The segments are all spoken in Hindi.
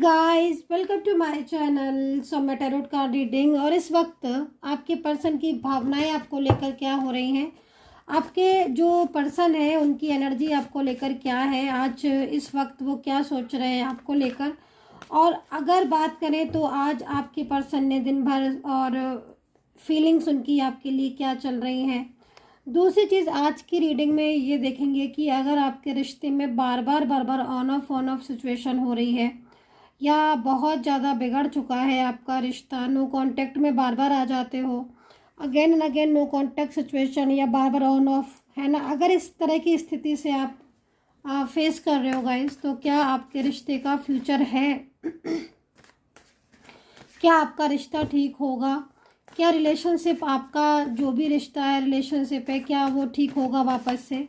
Guys welcome to my channel. So मैं टैरोट कार्ड रीडिंग और इस वक्त आपके पर्सन की भावनाएं आपको लेकर क्या हो रही हैं, आपके जो पर्सन है उनकी एनर्जी आपको लेकर क्या है, आज इस वक्त वो क्या सोच रहे हैं आपको लेकर। और अगर बात करें तो आज आपके पर्सन ने दिन भर और फीलिंग्स उनकी आपके लिए क्या चल रही हैं। दूसरी चीज़ आज की रीडिंग में ये देखेंगे कि अगर आपके रिश्ते में बार बार ऑन ऑफ सिचुएशन हो रही है या बहुत ज़्यादा बिगड़ चुका है आपका रिश्ता, नो कांटेक्ट में बार बार आ जाते हो, again and again no contact situation या बार बार ऑन ऑफ है ना, अगर इस तरह की स्थिति से आप फेस कर रहे हो गाइस, तो क्या आपके रिश्ते का फ्यूचर है? क्या आपका रिश्ता ठीक होगा? क्या रिलेशनशिप आपका जो भी रिश्ता है रिलेशनशिप है क्या वो ठीक होगा वापस से?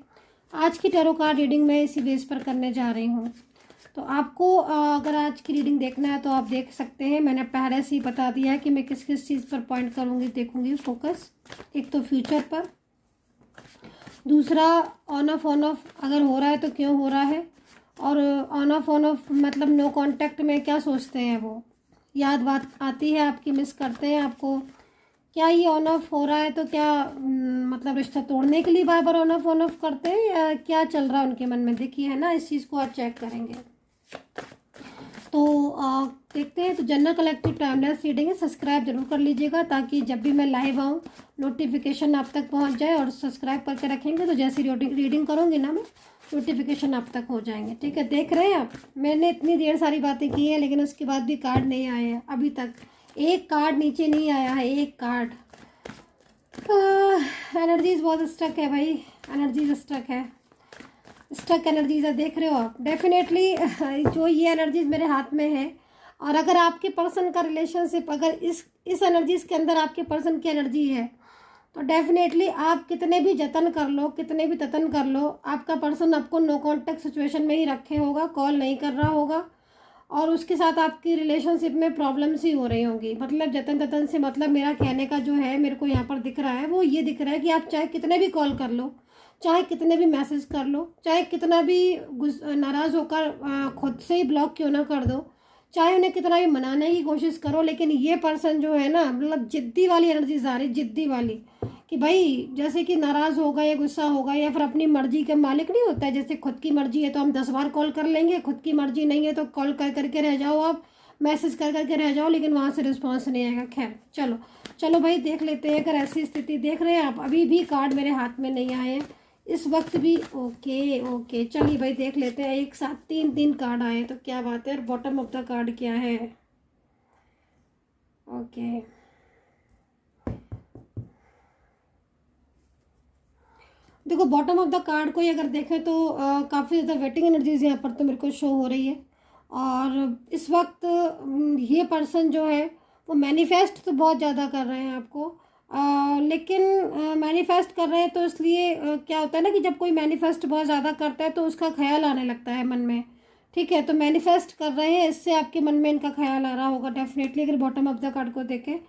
आज की टैरो कार्ड रीडिंग मैं इसी बेस पर करने जा रही हूँ। तो आपको अगर आज की रीडिंग देखना है तो आप देख सकते हैं। मैंने पहले से ही बता दिया है कि मैं किस किस चीज़ पर पॉइंट करूँगी, देखूँगी फोकस। एक तो फ्यूचर पर, दूसरा ऑन ऑफ अगर हो रहा है तो क्यों हो रहा है, और ऑन ऑफ मतलब नो कांटेक्ट में क्या सोचते हैं वो, याद बात आती है आपकी, मिस करते हैं आपको, क्या ये ऑन ऑफ हो रहा है तो क्या मतलब रिश्ता तोड़ने के लिए बार बार ऑन ऑफ करते हैं या क्या चल रहा है उनके मन में, देखिए है ना, इस चीज़ को आज चेक करेंगे। तो देखते हैं। तो जनरल कलेक्टिव टाइमलेस रीडिंग है, सब्सक्राइब जरूर कर लीजिएगा ताकि जब भी मैं लाइव आऊँ नोटिफिकेशन आप तक पहुँच जाए, और सब्सक्राइब करके रखेंगे तो जैसी रीडिंग करूँगी ना मैं, नोटिफिकेशन आप तक हो जाएंगे। ठीक है, देख रहे हैं आप, मैंने इतनी देर सारी बातें की हैं लेकिन उसके बाद भी कार्ड नहीं आए हैं अभी तक, एक कार्ड नीचे नहीं आया है, एक कार्ड। एनर्जीज बहुत स्टक है भाई, एनर्जीज स्टक है, स्टक एनर्जीज है, देख रहे हो आप। डेफिनेटली जो ये एनर्जीज मेरे हाथ में है, और अगर आपके पर्सन का रिलेशनशिप अगर इस एनर्जीज के अंदर आपके पर्सन की एनर्जी है तो डेफिनेटली आप कितने भी जतन कर लो, कितने भी ततन कर लो, आपका पर्सन आपको नो कांटेक्ट सिचुएशन में ही रखे होगा, कॉल नहीं कर रहा होगा, और उसके साथ आपकी रिलेशनशिप में प्रॉब्लम्स ही हो रही होंगी। मतलब जतन ततन से मतलब मेरा कहने का जो है, मेरे को यहाँ पर दिख रहा है वो ये दिख रहा है कि आप चाहे कितने भी कॉल कर लो, चाहे कितने भी मैसेज कर लो, चाहे कितना भी नाराज़ होकर खुद से ही ब्लॉक क्यों ना कर दो, चाहे उन्हें कितना भी मनाने की कोशिश करो, लेकिन ये पर्सन जो है ना, मतलब जिद्दी वाली एनर्जीज आ रही, जिद्दी वाली, कि भाई जैसे कि नाराज़ होगा या गुस्सा होगा या फिर अपनी मर्जी के मालिक नहीं होता है। जैसे खुद की मर्जी है तो हम 10 बार कॉल कर लेंगे, खुद की मर्जी नहीं है तो कॉल कर करके रह जाओ, आप मैसेज कर करके रह जाओ, लेकिन वहाँ से रिस्पॉन्स नहीं आएगा। खैर चलो चलो भाई, देख लेते हैं। अगर ऐसी स्थिति देख रहे हैं आप, अभी भी कार्ड मेरे हाथ में नहीं आए हैं इस वक्त भी। ओके ओके, चलिए भाई देख लेते हैं। एक साथ तीन कार्ड आए तो क्या बात है। और बॉटम ऑफ द कार्ड क्या है? ओके, देखो बॉटम ऑफ द कार्ड को ही अगर देखें तो काफ़ी ज़्यादा वेटिंग एनर्जीज यहाँ पर तो मेरे को शो हो रही है। और इस वक्त ये पर्सन जो है वो मैनिफेस्ट तो बहुत ज़्यादा कर रहे हैं आपको, लेकिन मैनिफेस्ट कर रहे हैं तो इसलिए क्या होता है ना कि जब कोई मैनिफेस्ट बहुत ज़्यादा करता है तो उसका ख्याल आने लगता है मन में। ठीक है, तो मैनिफेस्ट कर रहे हैं, इससे आपके मन में इनका ख्याल आ रहा होगा डेफिनेटली। अगर बॉटम ऑफ द कार्ड को देखें,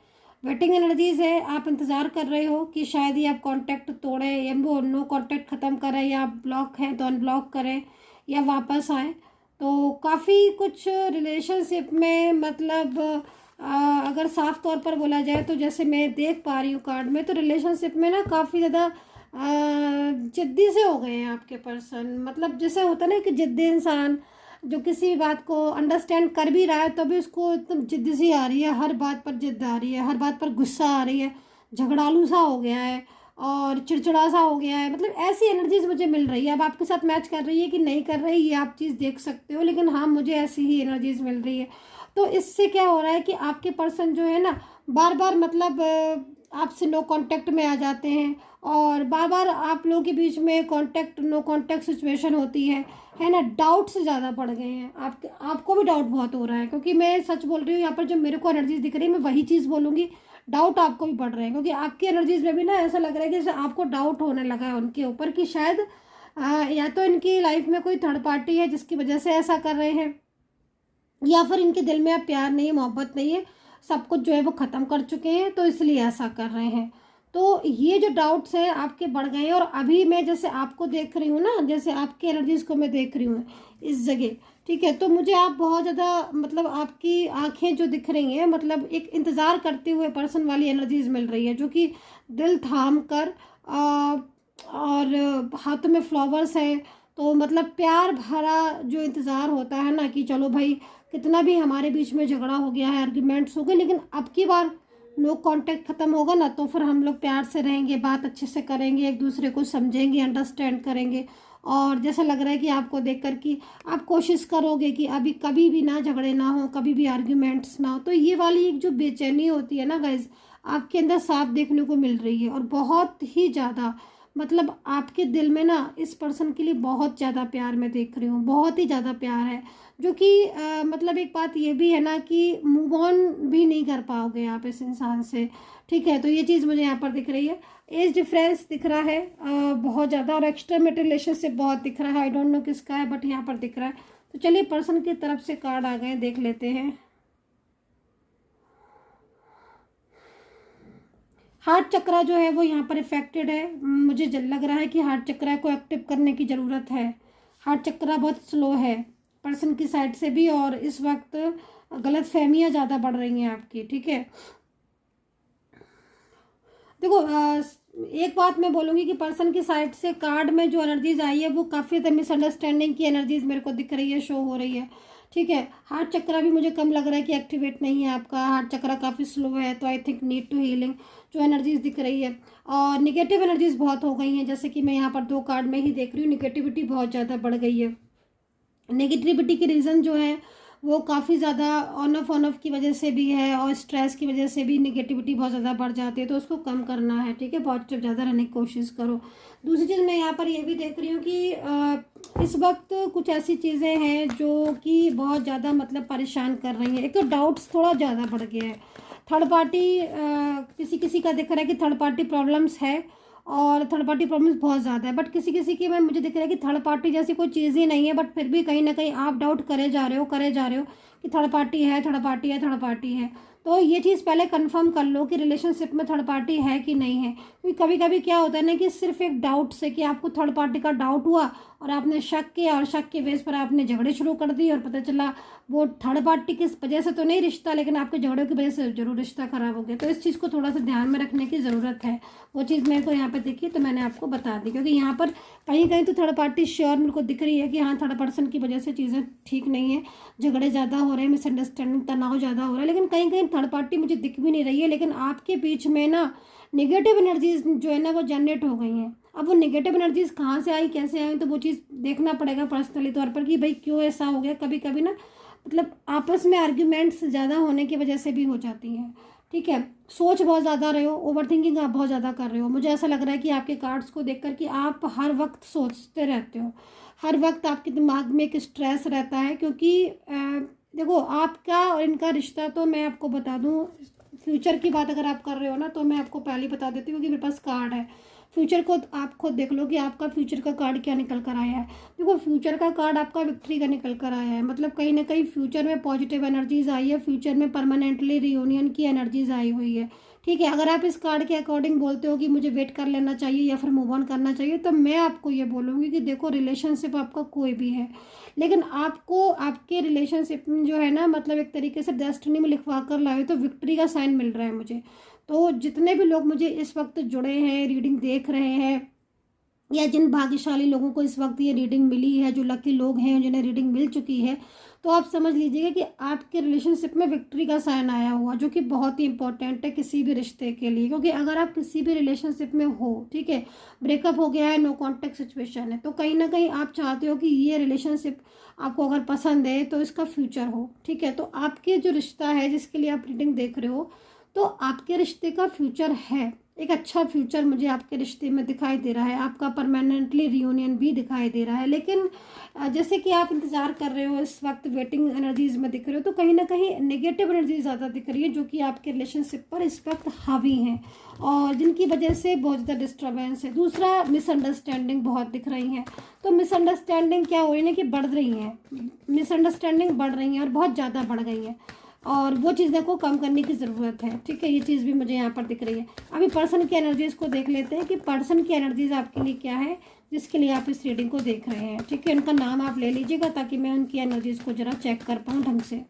वेटिंग एनर्जीज है, आप इंतज़ार कर रहे हो कि शायद ही आप कांटेक्ट तोड़ें या वो नो कांटेक्ट ख़त्म करें, या ब्लॉक है तो अनब्लॉक करें या वापस आएँ। तो काफ़ी कुछ रिलेशनशिप में मतलब अगर साफ तौर पर बोला जाए तो जैसे मैं देख पा रही हूँ कार्ड में, तो रिलेशनशिप में ना काफ़ी ज़्यादा जिद्दी से हो गए हैं आपके पर्सन। मतलब जैसे होता है ना कि जिद्दी इंसान जो किसी भी बात को अंडरस्टैंड कर भी रहा है तो भी उसको एकदम जिद सी आ रही है, हर बात पर जिद आ रही है, हर बात पर गुस्सा आ रही है, झगड़ालू सा हो गया है और चिड़चिड़ा सा हो गया है। मतलब ऐसी एनर्जीज मुझे मिल रही है। अब आपके साथ मैच कर रही है कि नहीं कर रही ये आप चीज़ देख सकते हो, लेकिन हाँ मुझे ऐसी ही एनर्जीज मिल रही है। तो इससे क्या हो रहा है कि आपके पर्सन जो है ना बार बार मतलब आपसे नो कांटेक्ट में आ जाते हैं, और बार बार आप लोगों के बीच में कांटेक्ट नो कांटेक्ट सिचुएशन होती है ना। डाउट से ज़्यादा बढ़ गए हैं आपको भी डाउट बहुत हो रहा है, क्योंकि मैं सच बोल रही हूँ यहाँ पर, जो मेरे को एनर्जीज दिख रही है मैं वही चीज़ बोलूँगी। डाउट आपको भी बढ़ रहे हैं क्योंकि आपकी एनर्जीज में भी ना ऐसा लग रहा है कि जैसे आपको डाउट होने लगा है उनके ऊपर कि शायद या तो इनकी लाइफ में कोई थर्ड पार्टी है जिसकी वजह से ऐसा कर रहे हैं, या फिर इनके दिल में अब प्यार नहीं है, मोहब्बत नहीं है, सब कुछ जो है वो ख़त्म कर चुके हैं तो इसलिए ऐसा कर रहे हैं। तो ये जो डाउट्स हैं आपके बढ़ गए हैं। और अभी मैं जैसे आपको देख रही हूँ ना, जैसे आपकी एनर्जीज को मैं देख रही हूँ इस जगह, ठीक है। तो मुझे आप बहुत ज़्यादा मतलब आपकी आंखें जो दिख रही हैं, मतलब एक इंतज़ार करते हुए पर्सन वाली एनर्जीज मिल रही है, जो कि दिल थाम कर और हाथों में फ्लावर्स है। तो मतलब प्यार भरा जो इंतज़ार होता है ना कि चलो भाई, कितना भी हमारे बीच में झगड़ा हो गया है, आर्ग्यूमेंट्स हो गए, लेकिन अब की बार नो कांटेक्ट ख़त्म होगा ना, तो फिर हम लोग प्यार से रहेंगे, बात अच्छे से करेंगे, एक दूसरे को समझेंगे, अंडरस्टैंड करेंगे। और जैसा लग रहा है कि आपको देखकर कि आप कोशिश करोगे कि अभी कभी भी ना झगड़े ना हो, कभी भी आर्ग्यूमेंट्स ना हो। तो ये वाली एक जो बेचैनी होती है ना गाइज, आपके अंदर साफ देखने को मिल रही है, और बहुत ही ज़्यादा मतलब आपके दिल में ना इस पर्सन के लिए बहुत ज़्यादा प्यार मैं देख रही हूँ, बहुत ही ज़्यादा प्यार है। जो कि मतलब एक बात ये भी है ना कि मूव ऑन भी नहीं कर पाओगे आप इस इंसान से। ठीक है, तो ये चीज़ मुझे यहाँ पर दिख रही है। एज डिफरेंस दिख रहा है बहुत ज़्यादा, और एक्स्ट्रा मेटल रिलेशनशिप बहुत दिख रहा है। आई डोंट नो किसका है, बट यहाँ पर दिख रहा है। तो चलिए पर्सन की तरफ से कार्ड आ गए, देख लेते हैं। हार्ट चक्रा जो है वो यहाँ पर इफेक्टेड है। मुझे लग रहा है कि हार्ट चक्रा को एक्टिव करने की ज़रूरत है। हार्ट चक्रा बहुत स्लो है पर्सन की साइड से भी, और इस वक्त गलत फहमियाँ ज़्यादा बढ़ रही हैं आपकी। ठीक है, देखो एक बात मैं बोलूँगी कि पर्सन की साइड से कार्ड में जो एनर्जीज आई है वो काफ़ी ज़्यादा मिसअंडरस्टैंडिंग की एनर्जीज मेरे को दिख रही है, शो हो रही है। ठीक है, हार्ट चक्रा भी मुझे कम लग रहा है कि एक्टिवेट नहीं है आपका, हार्ट चक्रा काफ़ी स्लो है। तो I think need to healing जो एनर्जीज दिख रही है। और निगेटिव एनर्जीज बहुत हो गई हैं, जैसे कि मैं यहाँ पर 2 कार्ड में ही देख रही हूँ, निगेटिविटी बहुत ज़्यादा बढ़ गई है। नेगेटिविटी के रीज़न जो है वो काफ़ी ज़्यादा ऑन ऑफ की वजह से भी है, और स्ट्रेस की वजह से भी निगेटिविटी बहुत ज़्यादा बढ़ जाती है, तो उसको कम करना है। ठीक है, पॉजिटिव ज़्यादा रहने की कोशिश करो। दूसरी चीज़ मैं यहाँ पर ये भी देख रही हूँ कि इस वक्त कुछ ऐसी चीज़ें हैं जो कि बहुत ज़्यादा मतलब परेशान कर रही हैं। एक तो डाउट्स थोड़ा ज़्यादा बढ़ गया है। थर्ड पार्टी किसी किसी का दिख रहा है कि थर्ड पार्टी प्रॉब्लम्स है, और थर्ड पार्टी प्रॉब्लम्स बहुत ज़्यादा है। बट किसी किसी की मैं मुझे दिख रहा है कि थर्ड पार्टी जैसी कोई चीज़ ही नहीं है, बट फिर भी कहीं ना कहीं आप डाउट करे जा रहे हो कि थर्ड पार्टी है, थर्ड पार्टी है, थर्ड पार्टी है। तो ये चीज़ पहले कंफर्म कर लो कि रिलेशनशिप में थर्ड पार्टी है कि नहीं है। क्योंकि कभी कभी क्या होता है ना कि सिर्फ एक डाउट से, कि आपको थर्ड पार्टी का डाउट हुआ और आपने शक किया, और शक के बेस पर आपने झगड़े शुरू कर दिए, और पता चला वो थर्ड पार्टी की वजह से तो नहीं रिश्ता, लेकिन आपके झगड़ों की वजह से जरूर रिश्ता खराब हो गया। तो इस चीज़ को थोड़ा सा ध्यान में रखने की ज़रूरत है। वो चीज़ मेरे को यहाँ पे दिखी तो मैंने आपको बता दी, क्योंकि यहाँ पर कहीं कहीं तो थर्ड पार्टी श्योर मेरे को दिख रही है कि हाँ, थर्ड पर्सन की वजह से चीज़ें ठीक नहीं है, झगड़े ज़्यादा हो रहे हैं, मिसअंडरस्टैंडिंग, तनाव ज़्यादा हो रहा है। लेकिन कहीं कहीं थर्ड पार्टी मुझे दिख भी नहीं रही है, लेकिन आपके बीच में ना नेगेटिव एनर्जीज जो है ना वो जनरेट हो गई हैं। अब वो नेगेटिव एनर्जीज कहाँ से आई, कैसे आई, तो वो चीज़ देखना पड़ेगा पर्सनली तौर पर कि भाई क्यों ऐसा हो गया। कभी कभी ना मतलब आपस में आर्ग्यूमेंट्स ज़्यादा होने की वजह से भी हो जाती हैं। ठीक है, सोच बहुत ज़्यादा रहे हो, ओवर थिंकिंग आप बहुत ज़्यादा कर रहे हो। मुझे ऐसा लग रहा है कि आपके कार्ड्स को देखकर कि आप हर वक्त सोचते रहते हो, हर वक्त आपके दिमाग में एक स्ट्रेस रहता है। क्योंकि देखो आपका और इनका रिश्ता, तो मैं आपको बता दूं, फ्यूचर की बात अगर आप कर रहे हो ना, तो मैं आपको पहले ही बता देती हूँ कि मेरे पास कार्ड है फ्यूचर को। आप खुद देख लो कि आपका फ्यूचर का कार्ड क्या निकल कर आया है। देखो फ्यूचर का कार्ड आपका विक्ट्री का निकल कर आया है, मतलब कहीं ना कहीं फ्यूचर में पॉजिटिव एनर्जीज आई है, फ्यूचर में परमानेंटली रियूनियन की एनर्जीज आई हुई है। ठीक है, अगर आप इस कार्ड के अकॉर्डिंग बोलते हो कि मुझे वेट कर लेना चाहिए या फिर मूव ऑन करना चाहिए, तो मैं आपको ये बोलूँगी कि देखो रिलेशनशिप आपका कोई भी है, लेकिन आपको आपके रिलेशनशिप में जो है ना, मतलब एक तरीके से डेस्टिनी में लिखवा कर लाए, तो विक्ट्री का साइन मिल रहा है मुझे। तो जितने भी लोग मुझे इस वक्त जुड़े हैं, रीडिंग देख रहे हैं, या जिन भाग्यशाली लोगों को इस वक्त ये रीडिंग मिली है, जो लकी लोग हैं जिन्हें रीडिंग मिल चुकी है, तो आप समझ लीजिएगा कि आपके रिलेशनशिप में विक्ट्री का साइन आया हुआ, जो कि बहुत ही इंपॉर्टेंट है किसी भी रिश्ते के लिए। क्योंकि अगर आप किसी भी रिलेशनशिप में हो, ठीक है, ब्रेकअप हो गया है, नो कॉन्टेक्ट सिचुएशन है, तो कहीं ना कहीं आप चाहते हो कि ये रिलेशनशिप आपको अगर पसंद है तो इसका फ्यूचर हो। ठीक है, तो आपके जो रिश्ता है जिसके लिए आप रीडिंग देख रहे हो, तो आपके रिश्ते का फ्यूचर है, एक अच्छा फ्यूचर मुझे आपके रिश्ते में दिखाई दे रहा है। आपका परमानेंटली रियूनियन भी दिखाई दे रहा है। लेकिन जैसे कि आप इंतज़ार कर रहे हो, इस वक्त वेटिंग एनर्जीज में दिख रहे हो, तो कहीं ना कहीं नेगेटिव एनर्जी ज़्यादा दिख रही है, जो कि आपके रिलेशनशिप पर इस वक्त हावी हैं, और जिनकी वजह से बहुत ज़्यादा डिस्टर्बेंस है। दूसरा, मिसअंडरस्टैंडिंग बहुत दिख रही है। तो मिसअंडरस्टैंडिंग क्या हो रही है कि बढ़ रही हैं, मिसअंडरस्टैंडिंग बढ़ रही हैं और बहुत ज़्यादा बढ़ गई हैं। और वो चीज़ें को कम करने की ज़रूरत है। ठीक है, ये चीज़ भी मुझे यहाँ पर दिख रही है। अभी पर्सन की एनर्जीज़ को देख लेते हैं कि पर्सन की एनर्जीज़ आपके लिए क्या है, जिसके लिए आप इस रीडिंग को देख रहे हैं। ठीक है, उनका नाम आप ले लीजिएगा ताकि मैं उनकी एनर्जीज़ को ज़रा चेक कर पाऊँ ढंग से।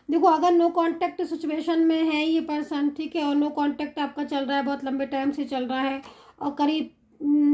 देखो, अगर नो कांटेक्ट सिचुएशन में है ये पर्सन, ठीक है, और नो कांटेक्ट आपका चल रहा है, बहुत लंबे टाइम से चल रहा है, और करीब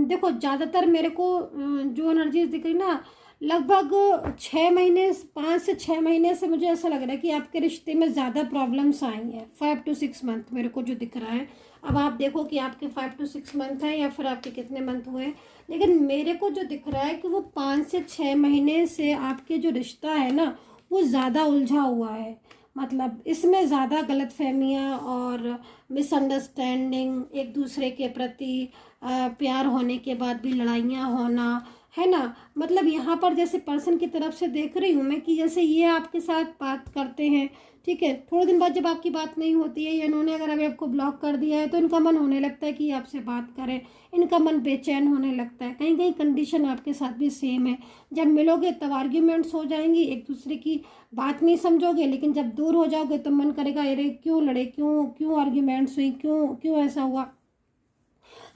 देखो ज़्यादातर मेरे को जो एनर्जीज दिख रही ना, लगभग 6 महीने, 5 से 6 महीने से मुझे ऐसा लग रहा है कि आपके रिश्ते में ज़्यादा प्रॉब्लम्स आई हैं। 5 to 6 मंथ मेरे को जो दिख रहा है। अब आप देखो कि आपके 5 to 6 मंथ हैं या फिर आपके कितने मंथ हुए हैं, लेकिन मेरे को जो दिख रहा है कि वो 5 से 6 महीने से आपके जो रिश्ता है ना, वो ज़्यादा उलझा हुआ है। मतलब इसमें ज़्यादा गलतफहमियाँ और मिसअंडरस्टैंडिंग, एक दूसरे के प्रति प्यार होने के बाद भी लड़ाइयाँ होना, है ना। मतलब यहाँ पर जैसे पर्सन की तरफ से देख रही हूँ मैं कि जैसे ये आपके साथ बात करते हैं, ठीक है, थोड़े दिन बाद जब आपकी बात नहीं होती है या इन्होंने अगर अभी आपको ब्लॉक कर दिया है, तो इनका मन होने लगता है कि आपसे बात करें, इनका मन बेचैन होने लगता है। कहीं कहीं कंडीशन आपके साथ भी सेम है। जब मिलोगे तब आर्ग्यूमेंट्स हो जाएंगी, एक दूसरे की बात नहीं समझोगे, लेकिन जब दूर हो जाओगे तो मन करेगा अरे क्यों लड़े, क्यों क्यों आर्ग्यूमेंट्स हुई, क्यों क्यों ऐसा हुआ।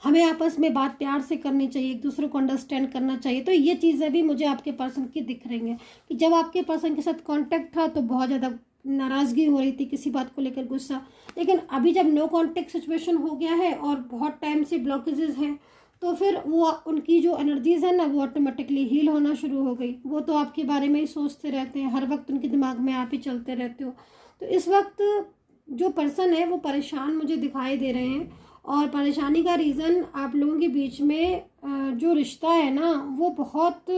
हमें आपस में बात प्यार से करनी चाहिए, एक दूसरे को अंडरस्टैंड करना चाहिए। तो ये चीज़ें भी मुझे आपके पर्सन की दिख रही हैं कि जब आपके पर्सन के साथ कांटेक्ट था तो बहुत ज़्यादा नाराज़गी हो रही थी, किसी बात को लेकर गुस्सा, लेकिन अभी जब नो कांटेक्ट सिचुएशन हो गया है और बहुत टाइम से ब्लॉकेजेस हैं, तो फिर वो उनकी जो एनर्जीज है ना, वो ऑटोमेटिकली हील होना शुरू हो गई। वो तो आपके बारे में ही सोचते रहते हैं, हर वक्त उनके दिमाग में आप ही चलते रहते हो। तो इस वक्त जो पर्सन है वो परेशान मुझे दिखाई दे रहे हैं, और परेशानी का रीज़न आप लोगों के बीच में जो रिश्ता है ना, वो बहुत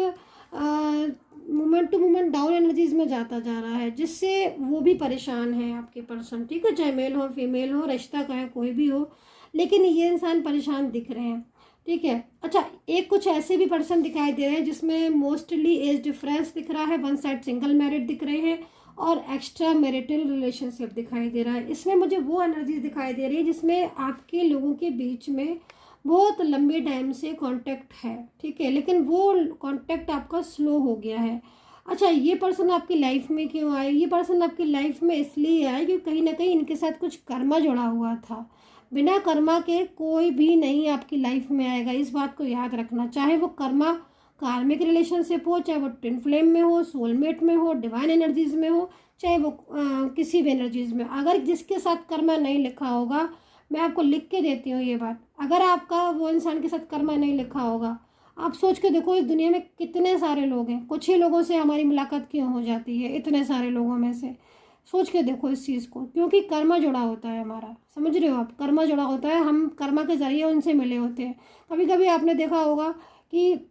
moment to moment down energies में जाता जा रहा है, जिससे वो भी परेशान है आपके पर्सन। ठीक है, चाहे मेल हो फीमेल हो, रिश्ता का है कोई भी हो, लेकिन ये इंसान परेशान दिख रहे हैं। ठीक है, अच्छा, एक कुछ ऐसे भी पर्सन दिखाई दे रहे हैं जिसमें मोस्टली एज डिफरेंस दिख रहा है, वन साइड सिंगल मैरिड दिख रहे हैं, और एक्स्ट्रा मैरिटल रिलेशनशिप दिखाई दे रहा है। इसमें मुझे वो एनर्जी दिखाई दे रही है जिसमें आपके लोगों के बीच में बहुत लंबे टाइम से कांटेक्ट है। ठीक है, लेकिन वो कांटेक्ट आपका स्लो हो गया है। अच्छा, ये पर्सन आपकी लाइफ में क्यों आए? ये पर्सन आपकी लाइफ में इसलिए आए क्योंकि कहीं ना कहीं इनके साथ कुछ कर्मा जुड़ा हुआ था। बिना कर्मा के कोई भी नहीं आपकी लाइफ में आएगा, इस बात को याद रखना। चाहे वो कर्मा कार्मिक रिलेशनशिप हो, चाहे वो ट्विन फ्लेम में हो, सोलमेट में हो, डिवाइन एनर्जीज में हो, चाहे वो किसी भी एनर्जीज में, अगर जिसके साथ कर्मा नहीं लिखा होगा, मैं आपको लिख के देती हूँ ये बात, अगर आपका वो इंसान के साथ कर्मा नहीं लिखा होगा, आप सोच के देखो इस दुनिया में कितने सारे लोग हैं, कुछ ही लोगों से हमारी मुलाकात क्यों हो जाती है, इतने सारे लोगों में से। सोच के देखो इस चीज़ को, क्योंकि कर्मा जुड़ा होता है हमारा, समझ रहे हो आप, कर्मा जुड़ा होता है, हम कर्मा के जरिए उनसे मिले होते हैं। कभी कभी आपने देखा होगा कि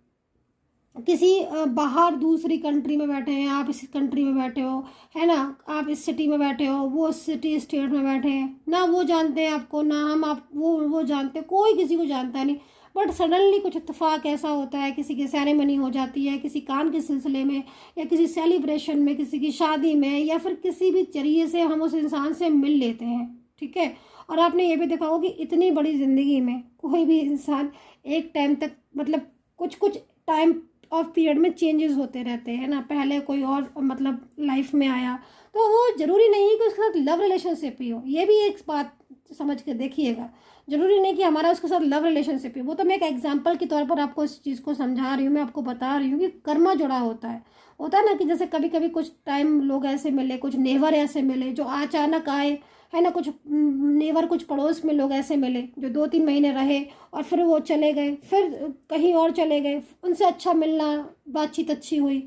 किसी बाहर दूसरी कंट्री में बैठे हैं, आप इस कंट्री में बैठे हो, है ना, आप इस सिटी में बैठे हो, वो सिटी स्टेट में बैठे हैं ना, वो जानते हैं आपको ना, हम आप वो जानते हैं, कोई किसी को जानता नहीं, बट सडनली कुछ इत्तेफाक ऐसा होता है, किसी की सेरेमनी हो जाती है, किसी काम के सिलसिले में या किसी सेलिब्रेशन में, किसी की शादी में, या फिर किसी भी जरिए से हम उस इंसान से मिल लेते हैं। ठीक है, और आपने ये भी देखा होगा कि इतनी बड़ी ज़िंदगी में कोई भी इंसान एक टाइम तक, मतलब कुछ कुछ टाइम ऑफ पीरियड में चेंजेस होते रहते हैं ना, पहले कोई और मतलब लाइफ में आया, तो वो ज़रूरी नहीं है कि उसके साथ लव रिलेशनशिप ही हो। ये भी एक बात समझ के देखिएगा, ज़रूरी नहीं कि हमारा उसके साथ लव रिलेशनशिप ही। वो तो मैं एक एग्जांपल के तौर पर आपको इस चीज़ को समझा रही हूँ, मैं आपको बता रही हूँ कि कर्मा जुड़ा होता है ना, कि जैसे कभी कभी कुछ टाइम लोग ऐसे मिले, कुछ नेवर ऐसे मिले जो अचानक आए, है ना, कुछ नेवर, कुछ पड़ोस में लोग ऐसे मिले जो 2-3 महीने रहे और फिर वो चले गए, फिर कहीं और चले गए, उनसे अच्छा मिलना, बातचीत अच्छी हुई,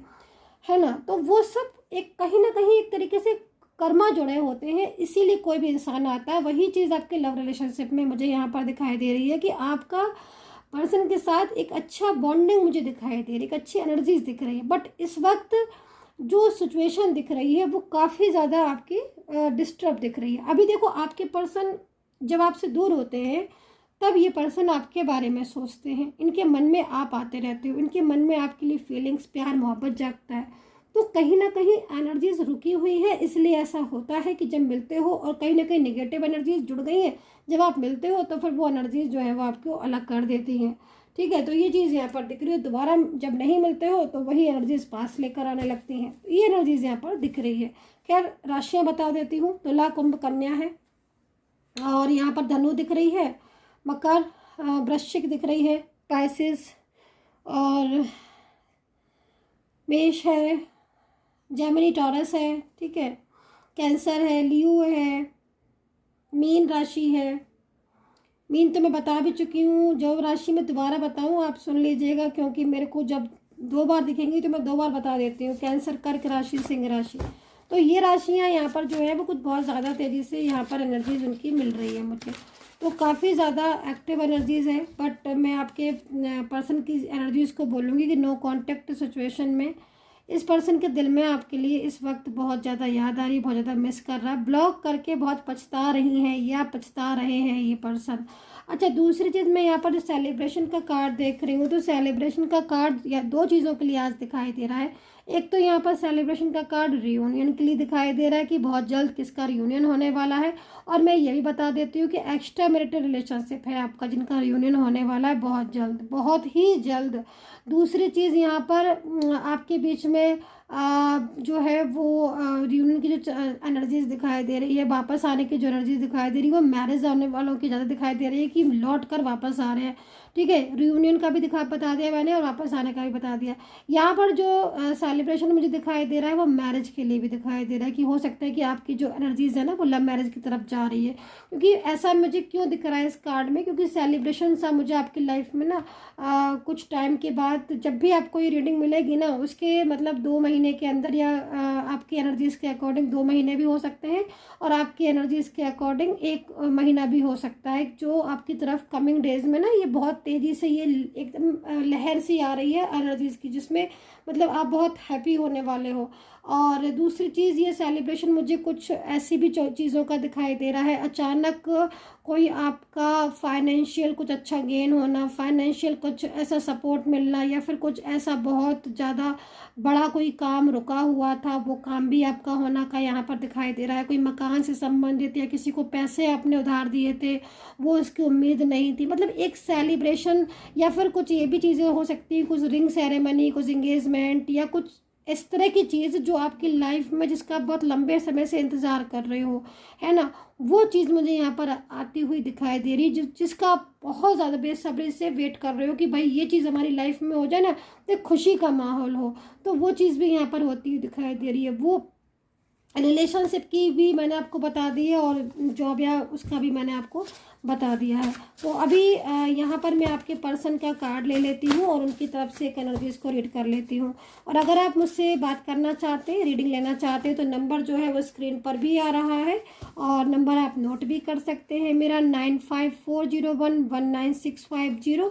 है ना। तो वो सब एक कहीं ना कहीं एक तरीके से कर्मा जुड़े होते हैं, इसीलिए कोई भी इंसान आता है। वही चीज़ आपके लव रिलेशनशिप में मुझे यहाँ पर दिखाई दे रही है कि आपका पर्सन के साथ एक अच्छा बॉन्डिंग मुझे दिखाई दे रही है, एक अच्छी एनर्जीज दिख रही है, बट इस वक्त जो सिचुएशन दिख रही है वो काफ़ी ज़्यादा आपकी डिस्टर्ब दिख रही है। अभी देखो, आपके पर्सन जब आपसे दूर होते हैं तब ये पर्सन आपके बारे में सोचते हैं, इनके मन में आप आते रहते हो, इनके मन में आपके लिए फीलिंग्स, प्यार, मोहब्बत जागता है। तो कहीं ना कहीं एनर्जीज रुकी हुई है, इसलिए ऐसा होता है कि जब मिलते हो और कहीं ना कहीं नेगेटिव एनर्जीज जुड़ गई हैं, जब आप मिलते हो तो फिर वो एनर्जीज जो है वो आपको अलग कर देती हैं। ठीक है। तो ये चीज़ यहाँ पर दिख रही है, दोबारा जब नहीं मिलते हो तो वही एनर्जीज पास लेकर आने लगती हैं, ये एनर्जीज यहाँ पर दिख रही है। खैर राशियाँ बता देती हूँ, तुला कुंभ कन्या है, और यहाँ पर धनु दिख रही है, मकर वृश्चिक दिख रही है, पाइसेस और मेष है, जेमिनी टॉरस है, ठीक है, कैंसर है, लियो है, मीन राशि है। मीन तो मैं बता भी चुकी हूँ, जो राशि मैं दोबारा बताऊँ आप सुन लीजिएगा, क्योंकि मेरे को जब 2 बार दिखेंगी तो मैं 2 बार बता देती हूँ। कैंसर, कर्क राशि, सिंह राशि। तो ये राशियाँ यहाँ पर जो है वो कुछ बहुत ज़्यादा तेज़ी से यहाँ पर एनर्जीज उनकी मिल रही है मुझे, तो काफ़ी ज़्यादा एक्टिव एनर्जीज़ है। बट मैं आपके पर्सन की एनर्जीज़ को बोलूँगी कि नो कॉन्टेक्ट सिचुएशन में इस पर्सन के दिल में आपके लिए इस वक्त बहुत ज़्यादा याद आ रही है, बहुत ज़्यादा मिस कर रहा है, ब्लॉक करके बहुत पछता रही हैं या पछता रहे हैं ये पर्सन। अच्छा, दूसरी चीज़ मैं यहाँ पर जो सेलिब्रेशन का कार्ड देख रही हूँ, तो सेलिब्रेशन का कार्ड या 2 चीज़ों के लिए आज दिखाई दे रहा है। एक तो यहाँ पर सेलिब्रेशन का कार्ड रियूनियन के लिए दिखाई दे रहा है कि बहुत जल्द किसका रियूनियन होने वाला है, और मैं ये भी बता देती हूँ कि एक्स्ट्रा मैरिटल रिलेशनशिप है आपका जिनका रियूनियन होने वाला है बहुत जल्द, बहुत ही जल्द। दूसरी चीज़ यहाँ पर आपके बीच में जो है वो रियूनियन की जो एनर्जीज दिखाई दे रही है, वापस आने की जो एनर्जीज दिखाई दे रही है, वो मैरिज आने वालों की ज़्यादा दिखाई दे रही है कि लौट कर वापस आ रहे हैं। ठीक है, रियूनियन का भी बता दिया मैंने, और वापस आने का भी बता दिया। यहाँ पर जो सेलिब्रेशन मुझे दिखाई दे रहा है वो मैरिज के लिए भी दिखाई दे रहा है कि हो सकता है कि आपकी जो एनर्जीज है ना वो लव मैरिज की तरफ जा रही है। क्योंकि ऐसा मुझे क्यों दिख रहा है इस कार्ड में, क्योंकि सेलिब्रेशन सा मुझे आपकी लाइफ में ना कुछ टाइम के बाद जब भी आपको ये रीडिंग मिलेगी ना, उसके मतलब 2 महीने के अंदर, या आपकी एनर्जीज के अकॉर्डिंग 2 महीने भी हो सकते हैं, और आपकी एनर्जीज के अकॉर्डिंग 1 महीना भी हो सकता है। जो आपकी तरफ कमिंग डेज में ना ये बहुत तेज़ी से ये एकदम लहर सी आ रही है एनर्जीज की, जिसमें मतलब आप बहुत हैप्पी होने वाले हो। और दूसरी चीज़, ये सेलिब्रेशन मुझे कुछ ऐसी भी चीज़ों का दिखाई दे रहा है, अचानक कोई आपका फाइनेंशियल कुछ अच्छा गेन होना, फाइनेंशियल कुछ ऐसा सपोर्ट मिलना, या फिर कुछ ऐसा बहुत ज़्यादा बड़ा कोई काम रुका हुआ था वो काम भी आपका होना का यहाँ पर दिखाई दे रहा है। कोई मकान से संबंधित, या किसी को पैसे आपने उधार दिए थे वो उसकी उम्मीद नहीं थी, मतलब एक सेलिब्रेशन, या फिर कुछ ये भी चीज़ें हो सकती हैं, कुछ रिंग सेरेमनी, कुछ इंगेजमेंट, या कुछ इस तरह की चीज़ जो आपकी लाइफ में जिसका आप बहुत लंबे समय से इंतज़ार कर रहे हो, है ना, वो चीज़ मुझे यहाँ पर आती हुई दिखाई दे रही है, जिसका आप बहुत ज़्यादा बेसब्री से वेट कर रहे हो कि भाई ये चीज़ हमारी लाइफ में हो जाए ना, तो खुशी का माहौल हो। तो वो चीज़ भी यहाँ पर होती हुई दिखाई दे रही है। वो रिलेशनशिप की भी मैंने आपको बता दी है, और जॉब या उसका भी मैंने आपको बता दिया है। तो अभी यहाँ पर मैं आपके पर्सन का कार्ड ले लेती हूँ और उनकी तरफ से एक एनर्जीज को रीड कर लेती हूँ। और अगर आप मुझसे बात करना चाहते हैं, रीडिंग लेना चाहते हैं, तो नंबर जो है वो स्क्रीन पर भी आ रहा है, और नंबर आप नोट भी कर सकते हैं मेरा 9540119650।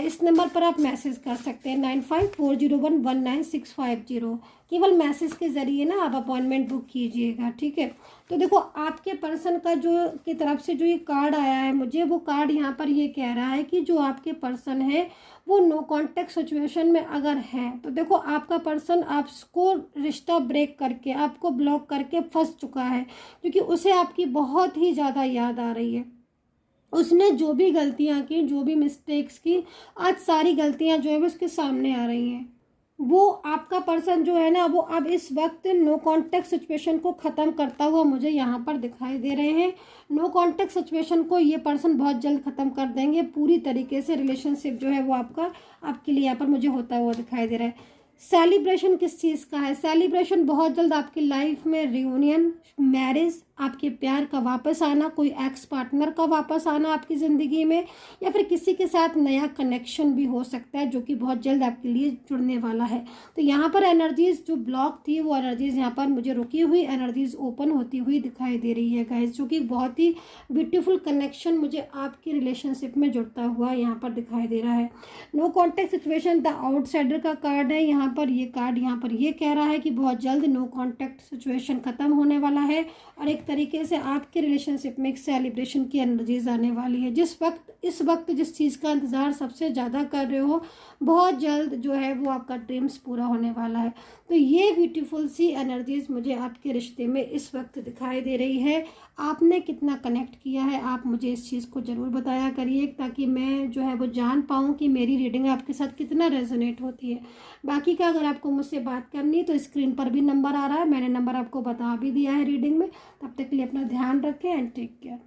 इस नंबर पर आप मैसेज कर सकते हैं 9540119650। केवल मैसेज के ज़रिए ना आप अपॉइंटमेंट बुक कीजिएगा, ठीक है। तो देखो, आपके पर्सन का जो की तरफ से जो ये कार्ड आया है मुझे, वो कार्ड यहाँ पर ये कह रहा है कि जो आपके पर्सन है वो नो कॉन्टेक्ट सिचुएशन में अगर है, तो देखो आपका पर्सन आपको रिश्ता ब्रेक करके, आपको ब्लॉक करके फंस चुका है, क्योंकि उसे आपकी बहुत ही ज़्यादा याद आ रही है। उसने जो भी गलतियां की, जो भी मिस्टेक्स की, आज सारी गलतियां जो है वो उसके सामने आ रही हैं। वो आपका पर्सन जो है ना, वो अब इस वक्त नो कॉन्टेक्ट सिचुएशन को ख़त्म करता हुआ मुझे यहाँ पर दिखाई दे रहे हैं। नो कॉन्टेक्ट सिचुएशन को ये पर्सन बहुत जल्द ख़त्म कर देंगे पूरी तरीके से। रिलेशनशिप जो है वो आपके लिए यहाँ पर मुझे होता हुआ दिखाई दे रहा है। सेलिब्रेशन किस चीज़ का है? सेलिब्रेशन बहुत जल्द आपकी लाइफ में रियूनियन, मैरिज, आपके प्यार का वापस आना, कोई एक्स पार्टनर का वापस आना आपकी ज़िंदगी में, या फिर किसी के साथ नया कनेक्शन भी हो सकता है जो कि बहुत जल्द आपके लिए जुड़ने वाला है। तो यहाँ पर एनर्जीज जो ब्लॉक थी वो एनर्जीज यहाँ पर मुझे रुकी हुई एनर्जीज ओपन होती हुई दिखाई दे रही है गाइस, जो कि बहुत ही ब्यूटीफुल कनेक्शन मुझे आपकी रिलेशनशिप में जुड़ता हुआ यहाँ पर दिखाई दे रहा है। No contact situation, the outsider का कार्ड है यहाँ पर। ये कार्ड यहाँ पर ये कह रहा है कि बहुत जल्द नो कॉन्टेक्ट सिचुएशन खत्म होने वाला है, और एक तरीके से आपके रिलेशनशिप में एक सेलिब्रेशन की एनर्जीज आने वाली है। इस वक्त जिस चीज़ का इंतज़ार सबसे ज़्यादा कर रहे हो, बहुत जल्द जो है वो आपका ड्रीम्स पूरा होने वाला है। तो ये ब्यूटीफुल सी एनर्जीज़ मुझे आपके रिश्ते में इस वक्त दिखाई दे रही है। आपने कितना कनेक्ट किया है, आप मुझे इस चीज़ को ज़रूर बताया करिए, ताकि मैं जो है वो जान पाऊँ कि मेरी रीडिंग आपके साथ कितना रेजोनेट होती है। बाकी का अगर आपको मुझसे बात करनी तो स्क्रीन पर भी नंबर आ रहा है, मैंने नंबर आपको बता भी दिया है रीडिंग में। तब तक के लिए अपना ध्यान रखें एंड टेक केयर।